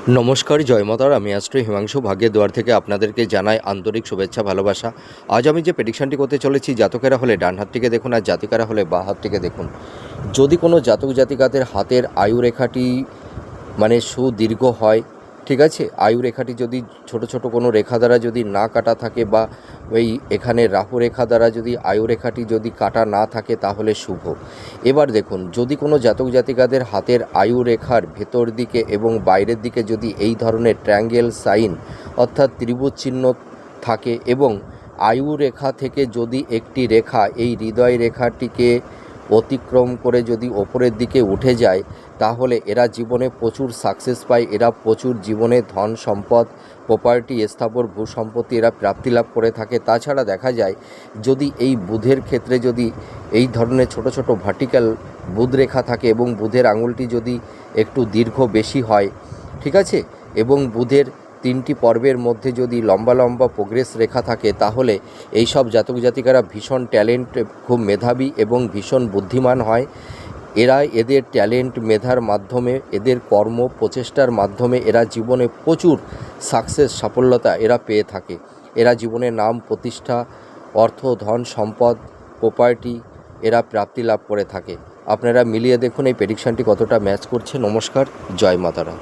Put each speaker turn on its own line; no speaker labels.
নমস্কার, জয় মাতার। আমি অ্যাস্ট্রো হিমাংশু ভাগ্যের দুয়ার থেকে আপনাদেরকে জানাই আন্তরিক শুভেচ্ছা, ভালোবাসা। আজ আমি যে প্রেডিকশানটি করতে চলেছি, জাতকেরা হলে ডান হাতটিকে দেখুন আর জাতিকারা হলে বাঁ হাতটিকে দেখুন। যদি কোনো জাতক জাতিকাদের হাতের আয়ুরেখাটি সুদীর্ঘ হয়, ঠিক আছে, আয়ুরেখাটি যদি ছোট ছোট কোনো রেখা দ্বারা যদি না কাটা থাকে বা ওই এখানে রাহু রেখা দ্বারা যদি আয়ুরেখাটি যদি কাটা না থাকে তাহলে শুভ। এবার দেখুন, যদি কোনো জাতক জাতিকাদের হাতের আয়ুরেখার ভেতর দিকে এবং বাইরের দিকে যদি এই ধরনের ট্রায়াঙ্গেল সাইন অর্থাৎ ত্রিভুজ চিহ্ন থাকে এবং আয়ুরেখা থেকে যদি একটি রেখা এই হৃদয় রেখাটিকে অতিক্রম করে যদি ওপরের দিকে উঠে যায়, তাহলে এরা জীবনে প্রচুর সাকসেস পায়, এরা প্রচুর জীবনে ধন সম্পদ, প্রপার্টি, স্থাবর ভূ সম্পত্তি এরা প্রাপ্তি লাভ করে থাকে। তাছাড়া দেখা যায় যদি এই বুধের ক্ষেত্রে যদি এই ধরনের ছোট ছোট ভার্টিক্যাল বুধ রেখা থাকে এবং বুধের আঙুলটি যদি একটু দীর্ঘ বেশি হয়, ঠিক আছে, এবং বুধের 3টি পর্বের মধ্যে যদি লম্বা লম্বা প্রোগ্রেস রেখা থাকে, তাহলে এই সব জাতক জাতিকারা ভীষণ ট্যালেন্ট, খুব মেধাবী এবং ভীষণ বুদ্ধিমান হয়। এরা এদের ট্যালেন্ট, মেধার মাধ্যমে, এদের কর্ম প্রচেষ্টার মাধ্যমে এরা জীবনে প্রচুর সাকসেস, সাফল্যতা এরা পেয়ে থাকে। এরা জীবনে নাম, প্রতিষ্ঠা, অর্থ, ধন সম্পদ, প্রপার্টি এরা প্রাপ্তি লাভ করে থাকে। আপনারা মিলিয়ে দেখুন এই প্রেডিকশানটি কতটা ম্যাচ করছে। নমস্কার, জয় মাতারা।